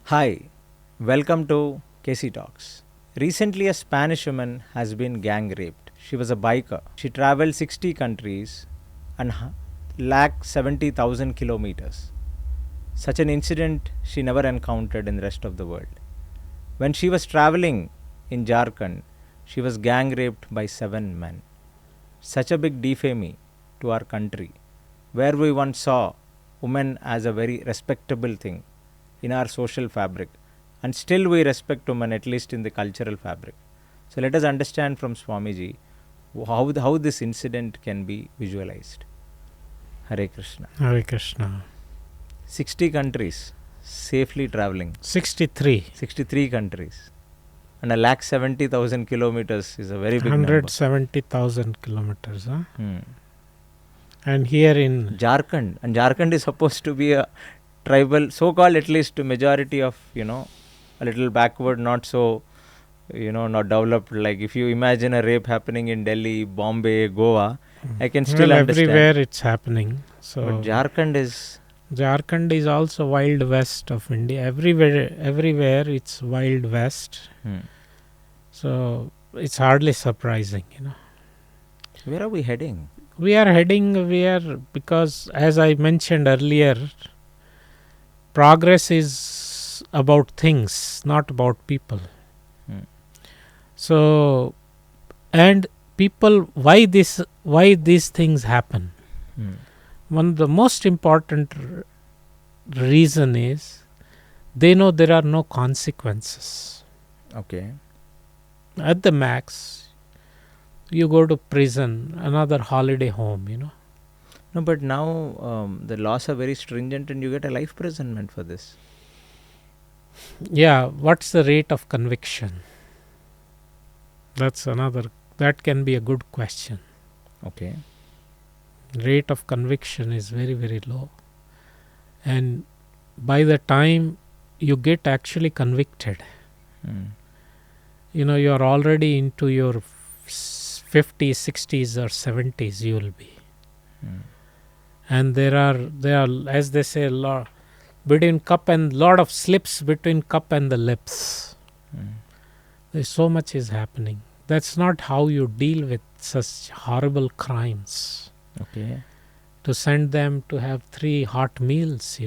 Hi, welcome to Casey Talks. Recently, a Spanish woman has been gang raped. She was a biker. She traveled 60 countries and lakh 70,000 kilometers. Such an incident she never encountered in the rest of the world. When she was traveling in Jharkhand, she was gang raped by 7 men. Such a big defame to our country, where we once saw women as a very respectable thing in our social fabric, and still we respect women, at least in the cultural fabric. So let us understand from Swamiji how this incident can be visualized. Hare Krishna. Hare Krishna. 60 countries safely traveling. 63. 63 countries. And a lakh 70,000 kilometers is a very big number. 170,000 kilometers. Huh? Hmm. And here in Jharkhand. And Jharkhand is supposed to be a tribal, so-called at least majority of, a little backward, not so, not developed. Like if you imagine a rape happening in Delhi, Bombay, Goa, I can still understand. Everywhere it's happening. So But Jharkhand is also Wild West of India. Everywhere it's Wild West. So it's hardly surprising, Where are we heading? Because as I mentioned earlier, progress is about things, not about people. So, and people, why these things happen? One of the most important reason is they know there are no consequences. Okay. At the max, you go to prison, another holiday home, No, but now the laws are very stringent and you get a life imprisonment for this. Yeah, what's the rate of conviction? That can be a good question. Okay. Rate of conviction is very, very low. And by the time you get actually convicted, you're already into your 50s, 60s or 70s you will be. And there are, as they say, lot of slips between cup and the lips. There's so much is happening. That's not how you deal with such horrible crimes. Okay. To send them to have 3 hot meals,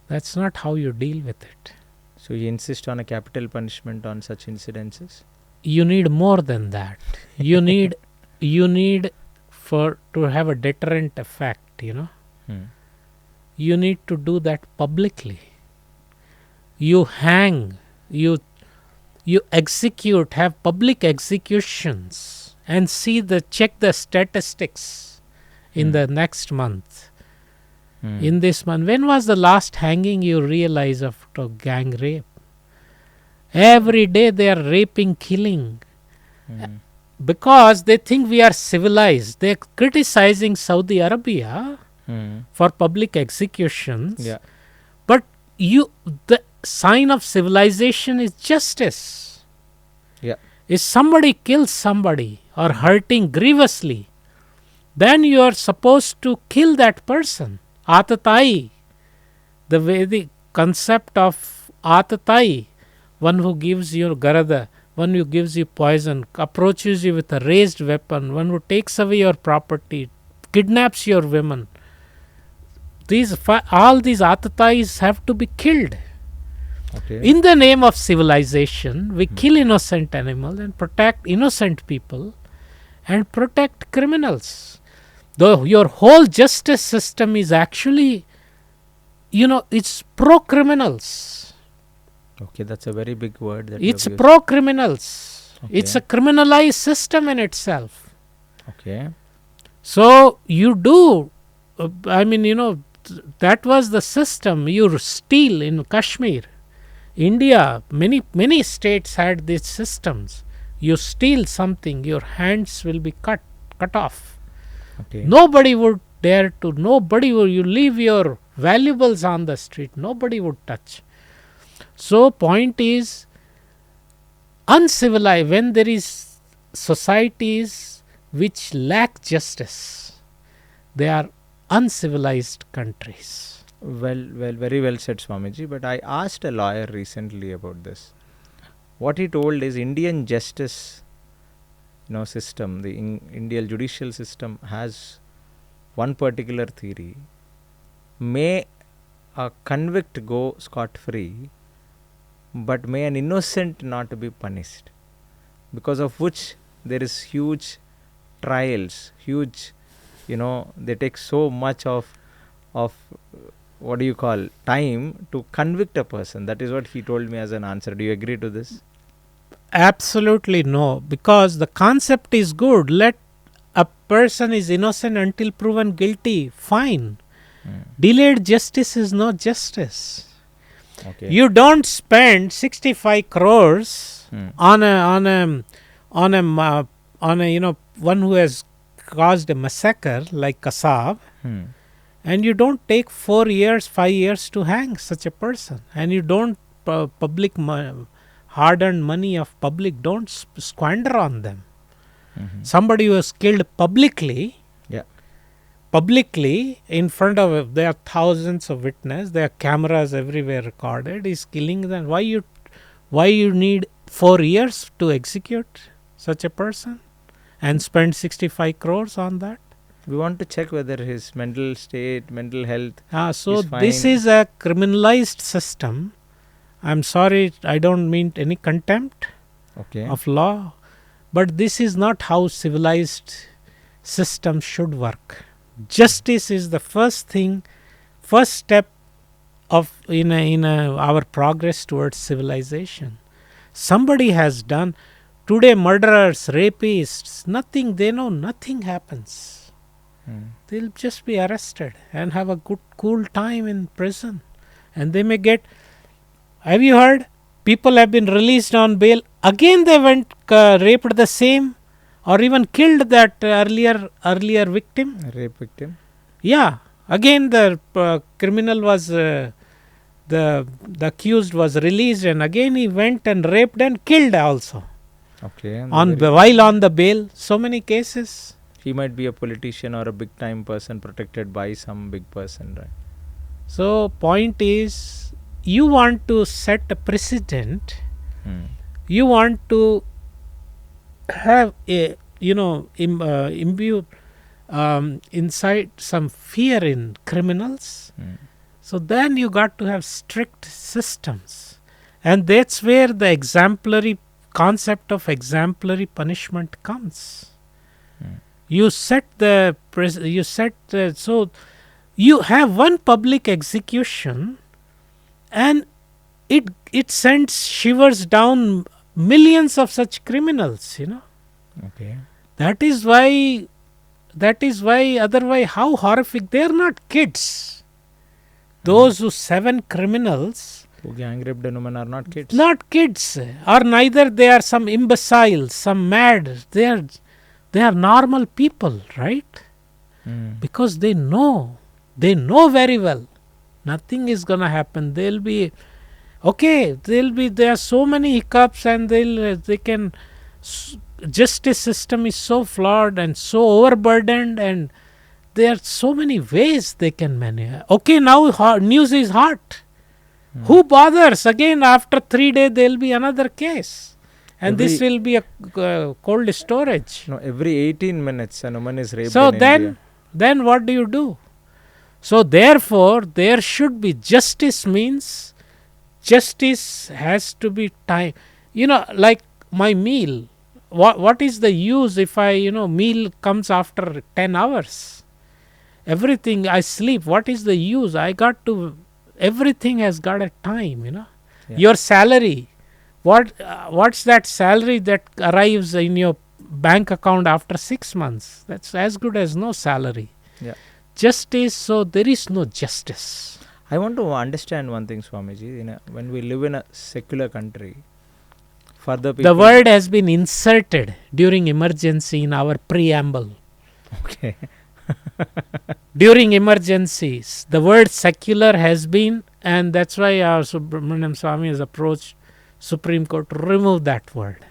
That's not how you deal with it. So you insist on a capital punishment on such incidences? You need more than that. You need to have a deterrent effect, You need to do that publicly. You hang, you execute, have public executions and check the statistics in the next month. In this month, when was the last hanging you realize of gang rape? Every day they are raping, killing. Because they think we are civilized. They are criticizing Saudi Arabia for public executions. Yeah. But the sign of civilization is justice. Yeah. If somebody kills somebody or hurting grievously, then you are supposed to kill that person. Atatai. The Vedic concept of Atatai, one who gives you garada, one who gives you poison, approaches you with a raised weapon, one who takes away your property, kidnaps your women. All these Atatais have to be killed. Okay. In the name of civilization, we kill innocent animals and protect innocent people and protect criminals. Though your whole justice system is actually, it's pro-criminals. Okay, that's a very big word. It's pro-criminals. Okay. It's a criminalized system in itself. Okay. So you do, that was the system. You steal in Kashmir. India, many states had these systems. You steal something, your hands will be cut off. Okay. Nobody would dare to, you leave your valuables on the street, nobody would touch. So point is, uncivilized, when there is societies which lack justice, they are uncivilized countries. Very well said, Swamiji. But I asked a lawyer recently about this. What he told is Indian justice, system, the Indian judicial system has one particular theory. May a convict go scot-free, but may an innocent not be punished, because of which there is huge trials, huge, they take so much of what do you call time to convict a person. That is what he told me as an answer. Do you agree to this? Absolutely no, because the concept is good. Let a person is innocent until proven guilty. Fine. Delayed justice is no justice. Okay. You don't spend 65 crores on a one who has caused a massacre like Kasab, and you don't take 4 years, 5 years to hang such a person, and you don't public hard-earned money of public don't squander on them. Somebody who was killed publicly in front of, there are thousands of witnesses, there are cameras everywhere recorded, is killing them. Why you need 4 years to execute such a person and spend 65 crores on that? We want to check whether his mental state, mental health So is fine. this is a criminalized system. I'm sorry, I don't mean any contempt of law, but this is not how civilized systems should work. Justice is the first step of in our progress towards civilization. Somebody has done today, murderers, rapists, nothing, they know nothing happens. They'll just be arrested and have a good cool time in prison, and they may get, have you heard, people have been released on bail, again they went raped the same or even killed that earlier victim. Rape victim. Yeah, again the criminal was the accused was released, and again he went and raped and killed also. While on the bail. So many cases. He might be a politician or a big time person protected by some big person, right? So point is, you want to set a precedent. You want to have a imbue inside some fear in criminals. So then you got to have strict systems, and that's where the concept of exemplary punishment comes. You set so you have one public execution, and it sends shivers down millions of such criminals. That is why otherwise how horrific. They are not kids. Those 7 criminals who gang raped a woman are not kids. Not kids, or neither they are some imbeciles, some mad. They are normal people, right? Because they know very well nothing is gonna happen. There are so many hiccups, and justice system is so flawed and so overburdened, and there are so many ways they can manage. Now news is hot. Who bothers? Again, after 3 days, there will be another case. And this will be a cold storage. No, every 18 minutes, a woman is raped in India. Then what do you do? So therefore, there should be justice. Means justice has to be time. Like my meal. What is the use if meal comes after 10 hours? Everything I sleep. What is the use? Everything has got a time. Your salary. What's that salary that arrives in your bank account after 6 months? That's as good as no salary. Justice, so there is no justice. I want to understand one thing, Swamiji. When we live in a secular country, for the people, the word has been inserted during emergency in our preamble. During emergencies, the word secular has been, and that's why our Subramaniam Swami has approached Supreme Court to remove that word.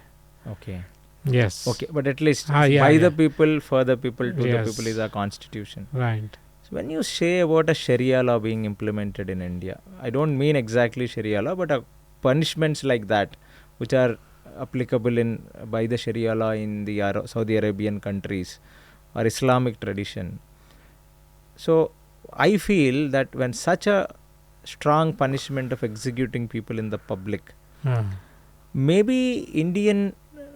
Yes. But at least by the people, for the people, to the people is our constitution. Right. When you say about a Sharia law being implemented in India, I don't mean exactly Sharia law, but punishments like that, which are applicable by the Sharia law in the Saudi Arabian countries or Islamic tradition. So I feel that when such a strong punishment of executing people in the public, maybe Indian,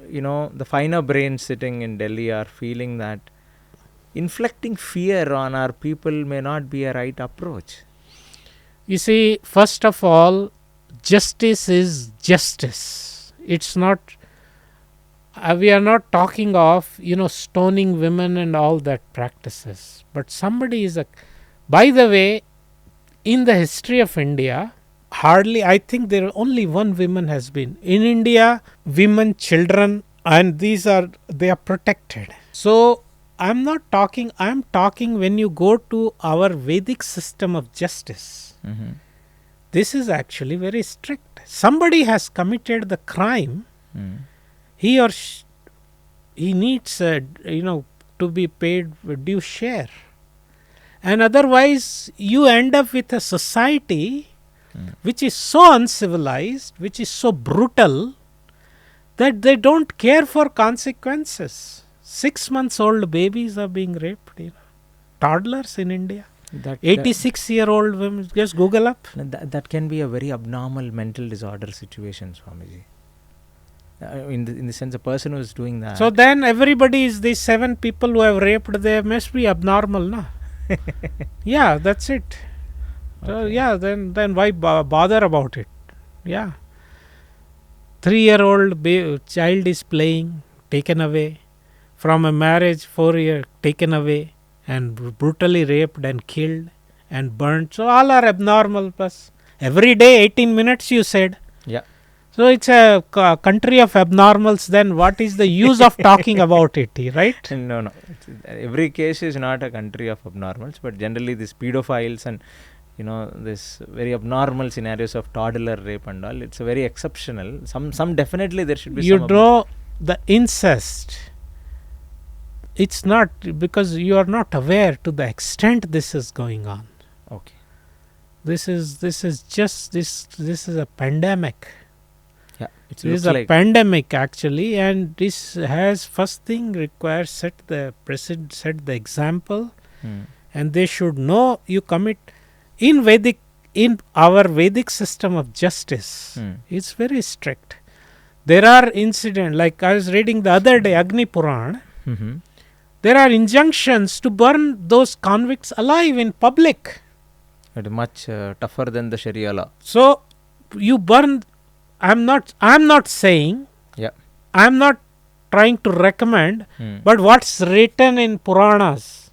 the finer brains sitting in Delhi are feeling that inflicting fear on our people may not be a right approach. You see, first of all, justice is justice. It's not, we are not talking of, stoning women and all that practices. But somebody is by the way, in the history of India, hardly, I think there only one woman has been. In India, women, children, and they are protected. So, I'm talking when you go to our Vedic system of justice. Mm-hmm. This is actually very strict. Somebody has committed the crime. He or he needs, to be paid due share. And otherwise, you end up with a society which is so uncivilized, which is so brutal, that they don't care for consequences. 6 months old babies are being raped. Toddlers in India. 86-year-old women. Just Google up. That can be a very abnormal mental disorder situation, Swamiji. In the sense, a person who is doing that. So then everybody is these 7 people who have raped. They must be abnormal, no? Yeah, that's it. Okay. So then why bother about it? Yeah. 3-year-old child is playing, taken away. From a marriage, 4-year taken away and brutally raped and killed and burnt. So all are abnormal. Plus every day 18 minutes you said. Yeah. So it's a country of abnormals. Then what is the use of talking about it, right? No. Every case is not a country of abnormals, but generally these pedophiles and this very abnormal scenarios of toddler rape and all, it's a very exceptional. Some definitely there should be. The incest. It's not because you are not aware to the extent this is going on. Okay. This is a pandemic. Yeah, This is a pandemic actually, and this has first thing requires set the example, and they should know you commit in our Vedic system of justice. It's very strict. There are incidents like I was reading the other day, Agni Puran. Mm-hmm. There are injunctions to burn those convicts alive in public. It is much tougher than the Sharia law. So you burn. I'm not saying. Yeah. I'm not trying to recommend. But what's written in Puranas,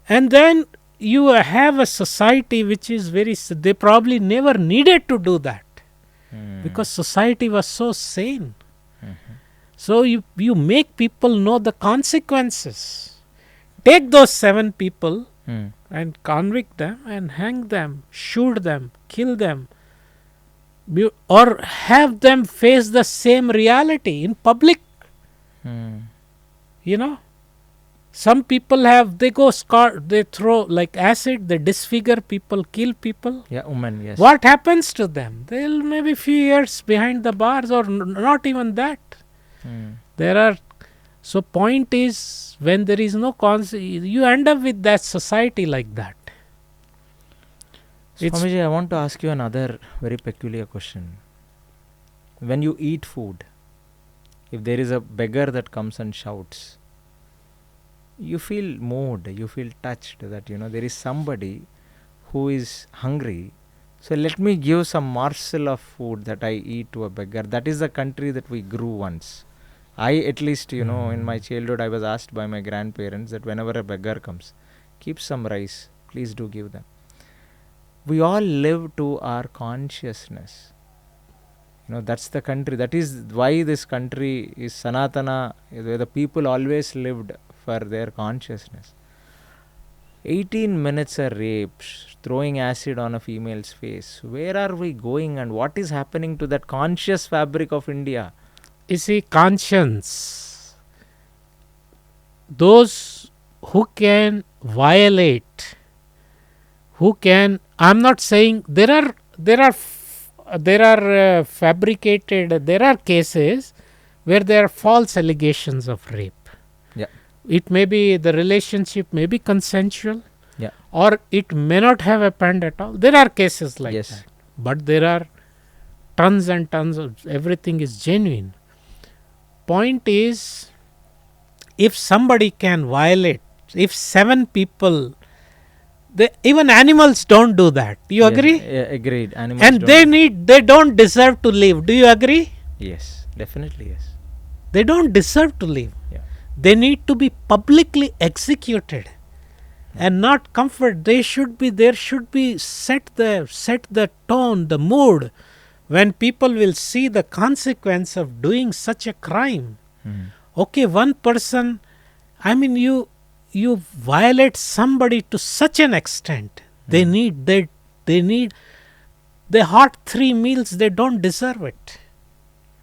and then you have a society which is they probably never needed to do that because society was so sane. So you make people know the consequences. Take those 7 people and convict them and hang them, shoot them, kill them, or have them face the same reality in public. Some people they throw like acid, they disfigure people, kill people. Yeah, women, yes. What happens to them? They'll maybe few years behind the bars or not even that. So point is, when there is no you end up with that society like that. Swamiji, I want to ask you another very peculiar question. When you eat food, if there is a beggar that comes and shouts, you feel moved, you feel touched that there is somebody who is hungry. So let me give some morsel of food that I eat to a beggar. That is the country that we grew once. At least, in my childhood, I was asked by my grandparents that whenever a beggar comes, keep some rice, please do give them. We all live to our consciousness. That's the country. That is why this country is Sanatana, where the people always lived for their consciousness. 18 minutes a rape, throwing acid on a female's face. Where are we going and what is happening to that conscious fabric of India? You see, conscience. Those who can violate who can. I'm not saying there are fabricated. There are cases where there are false allegations of rape. Yeah. It may be the relationship may be consensual, Yeah. or it may not have happened at all. There are cases like Yes. that, but there are tons and tons of everything is genuine. Point is, if somebody can violate, if 7 people, even animals don't do that. You agree? Yeah, agreed. Animals And don't. they don't deserve to live. Do you agree? Yes, definitely yes. They don't deserve to live. Yeah. They need to be publicly executed and not comfort. There should be set the tone, the mood, when people will see the consequence of doing such a crime. Okay, one person, I mean, you violate somebody to such an extent. They need hot 3 meals. They don't deserve it.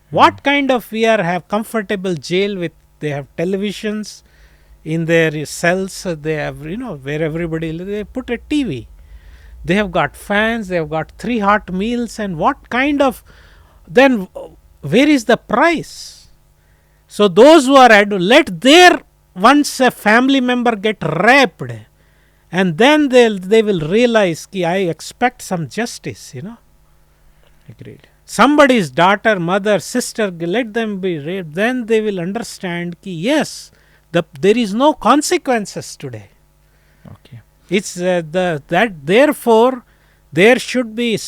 What kind of have comfortable jail with, they have televisions in their cells, they have, where everybody, they put a TV. They have got fans, they have got 3 hot meals, and what kind of, then where is the price? So those who are let their, once a family member get raped, and then they will realize ki I expect some justice, Agreed. Somebody's daughter, mother, sister, let them be raped, then they will understand ki yes, there is no consequences today. Okay. It's therefore there should be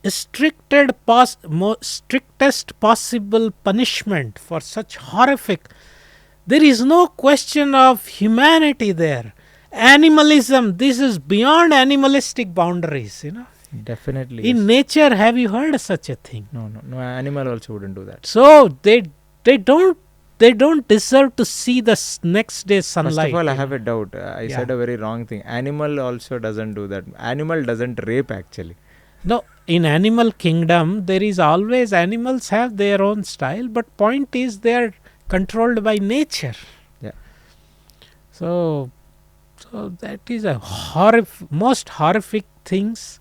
strictest possible punishment for such horrific. There is no question of humanity there. Animalism, this is beyond animalistic boundaries, Definitely. In yes. nature, have you heard such a thing? No animal also wouldn't do that. So they don't deserve to see the next day sunlight. First of all, I have a doubt. I said a very wrong thing. Animal also doesn't do that. Animal doesn't rape actually. No, in animal kingdom, there is always, animals have their own style, but point is they are controlled by nature. Yeah. So that is a most horrific things,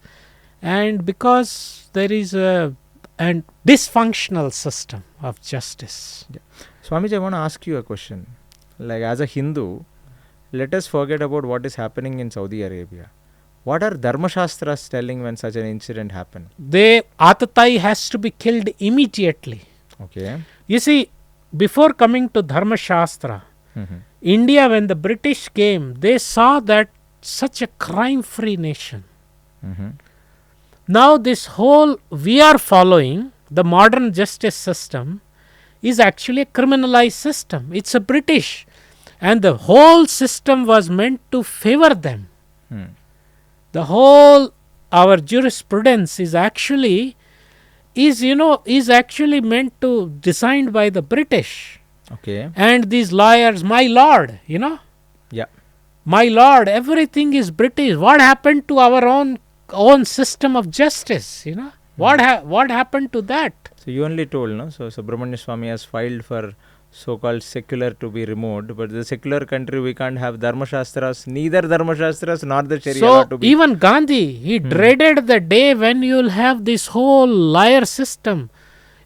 and because there is a dysfunctional system of justice. Yeah. Swamiji, I want to ask you a question. Like, as a Hindu, let us forget about what is happening in Saudi Arabia. What are Dharma Shastras telling when such an incident happens? Atatai has to be killed immediately. Okay. You see, before coming to Dharma Shastra, India, when the British came, they saw that such a crime-free nation. Now this whole, we are following the modern justice system is actually a criminalized system. It's a British, and the whole system was meant to favor them. The whole, our jurisprudence is actually meant to designed by the British. Okay. And these lawyers, my lord, Yeah. my lord, everything is British. What happened to our own system of justice? What happened to that? So you only told, no? So Subramanya Swami has filed for so-called secular to be removed, but the secular country we can't have Dharma Shastras, neither Dharma Shastras nor the Sharia law to be. Even Gandhi, he dreaded the day when you'll have this whole liar system.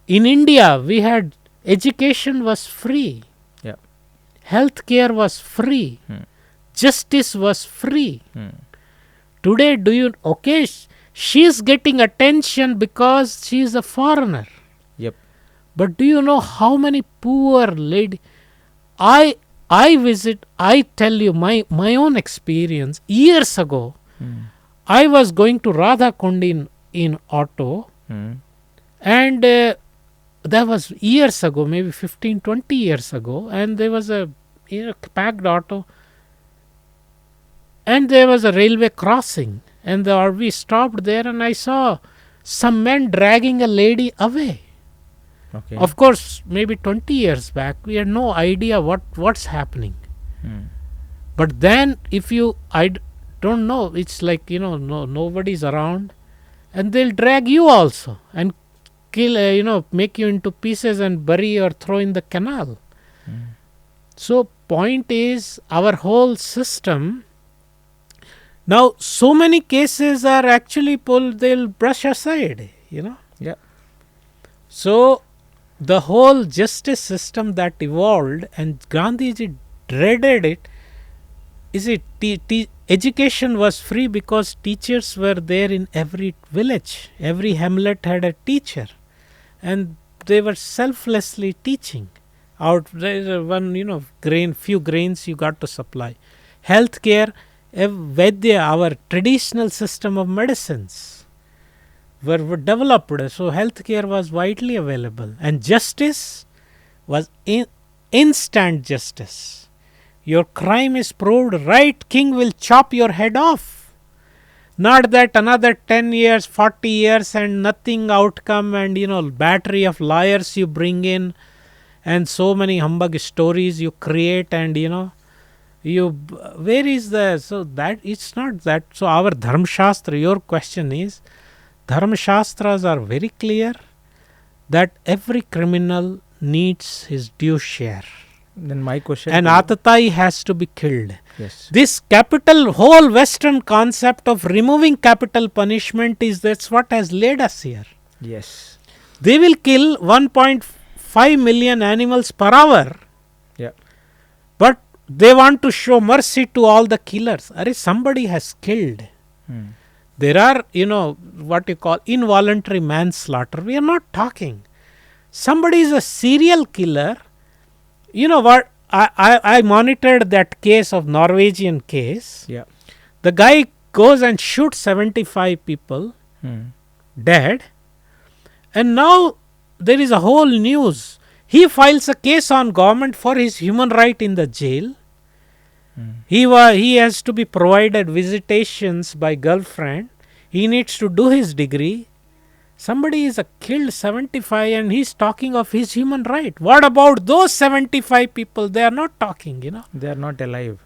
In India, we had education was free. Yeah. Healthcare was free. Justice was free. Today, she is getting attention because she is a foreigner. Yep. But do you know how many poor lady? I tell you my own experience. Years ago, I was going to Radha Kund in auto, and that was years ago, maybe 15-20 years ago, and there was a packed auto, and there was a railway crossing, and the RV stopped there, and I saw some men dragging a lady away. Okay. Of course, maybe 20 years back, we had no idea what's happening. But then, I don't know, it's like, nobody's around, and they'll drag you also and kill, make you into pieces and bury or throw in the canal. So point is, our whole system Now, so many cases are actually they'll brush aside, Yeah. So, the whole justice system that evolved, and Gandhiji dreaded it, education was free because teachers were there in every village. Every hamlet had a teacher, and they were selflessly teaching. Out there, few grains you got to supply. Healthcare, Vaidya, our traditional system of medicines were developed, so healthcare was widely available, and justice was instant justice. Your crime is proved, right, king will chop your head off. Not that another 10 years, 40 years and nothing outcome, and battery of liars you bring in, and so many humbug stories you create, and where is the, so that it's not that. So our Dharma Shastra, your question is, Dharma Shastras are very clear that every criminal needs his due share. Then my question, and Atatai has to be killed. Yes. This whole Western concept of removing capital punishment that's what has led us here. Yes. They will kill 1.5 million animals per hour. Yeah. But they want to show mercy to all the killers. Somebody has killed. There are, what you call involuntary manslaughter. We are not talking. Somebody is a serial killer. You know what? I monitored that case of Norwegian case. Yeah. The guy goes and shoots 75 people dead. And now there is a whole news. He files a case on government for his human right in the jail. He has to be provided visitations by girlfriend. He needs to do his degree. Somebody is killed 75 and he's talking of his human right. What about those 75 people? They are not talking, They are not alive.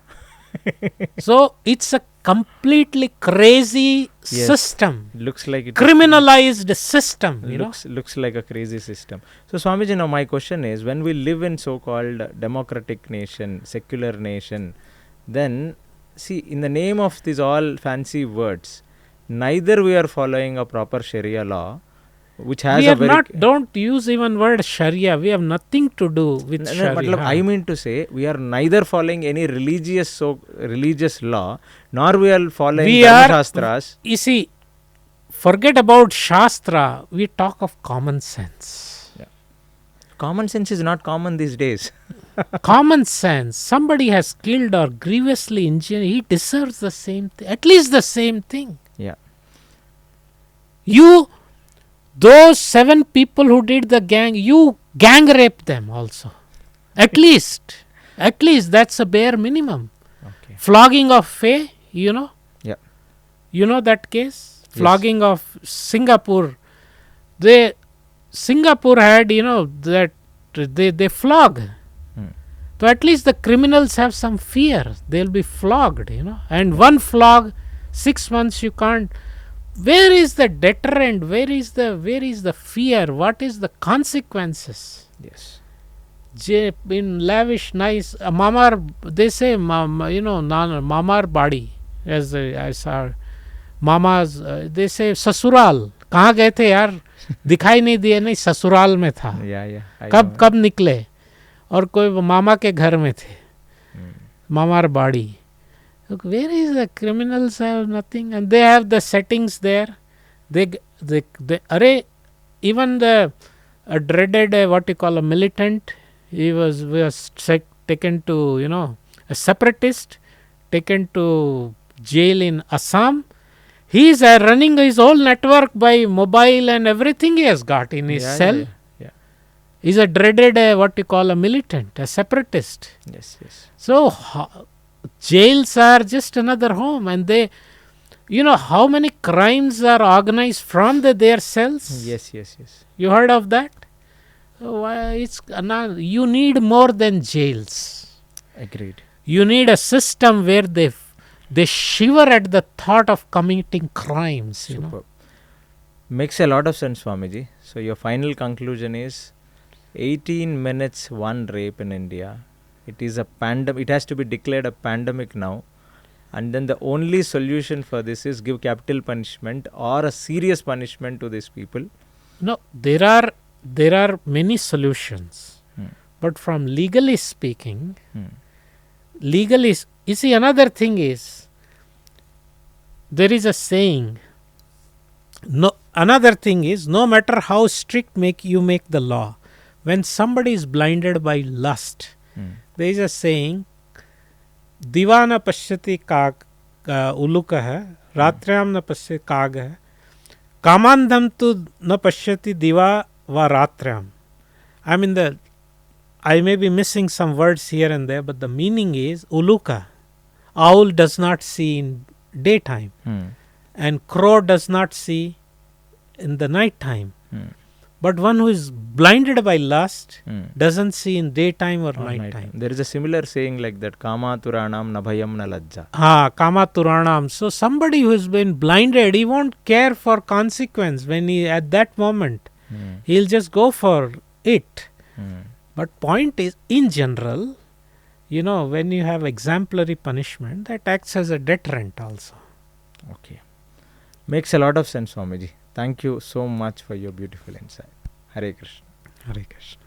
So it's a completely crazy system. Looks like it. Criminalized system. Looks like a crazy system. So Swamiji, now my question is, when we live in so-called democratic nation, secular nation, then see, in the name of these all fancy words, neither we are following a proper Sharia law, which has don't use even word Sharia. We have nothing to do with Sharia. I mean to say, we are neither following any religious law, nor we are following Shastras. You see, forget about Shastra. We talk of common sense. Yeah. Common sense is not common these days. Common sense. Somebody has killed or grievously injured. He deserves the same thing. At least the same thing. Yeah. Those 7 people who did the gang, you gang rape them also. At least that's a bare minimum. Okay. Flogging of Faye, Yeah. You know that case? Yes. Flogging of Singapore. Singapore had, that they flog. So at least the criminals have some fear. They'll be flogged, And one flog, 6 months you can't. Where is the deterrent? Where is the fear? What is the consequences? Yes. In lavish, nice, mamar, they say, mamar body. As I saw, mamas, they say, ससुराल. कहाँ गए थे यार? दिखाई नहीं दिए, नहीं ससुराल में था. कब निकले? और कोई मामा के घर में थे. मामार बाड़ी. Look, where is the criminals have nothing, and they have the settings there. Even the dreaded what you call a militant, he was taken to a separatist, taken to jail in Assam. He is running his whole network by mobile and everything he has got in his cell. Yeah. He's a dreaded what you call a militant, a separatist. Yes. So jails are just another home, and they, how many crimes are organized from their cells? Yes. You heard of that? You need more than jails. Agreed. You need a system where they shiver at the thought of committing crimes. Superb. Makes a lot of sense, Swamiji. So your final conclusion is 18 minutes, one rape in India. It is a pandemic. It has to be declared a pandemic now. And then the only solution for this is give capital punishment or a serious punishment to these people. No, there are many solutions, but from legally speaking, you see, another thing is, there is a saying, no matter how strict you make the law, when somebody is blinded by lust, there is a saying, Divana pashyati ulukah ratrayam na pashyati kagah kamandam tu na pashyati diva va ratrayam. I may be missing some words here and there, but the meaning is uluka, owl does not see in daytime, and crow does not see in the night time. But one who is blinded by lust doesn't see in daytime or night time. There is a similar saying like that, Kama Turanam Nabhayam Nalajja. Kama Turanam. So somebody who has been blinded, he won't care for consequence when at that moment. He'll just go for it. But point is, in general, when you have exemplary punishment, that acts as a deterrent also. Okay. Makes a lot of sense, Swamiji. Thank you so much for your beautiful insight. Hare Krishna. Hare Krishna.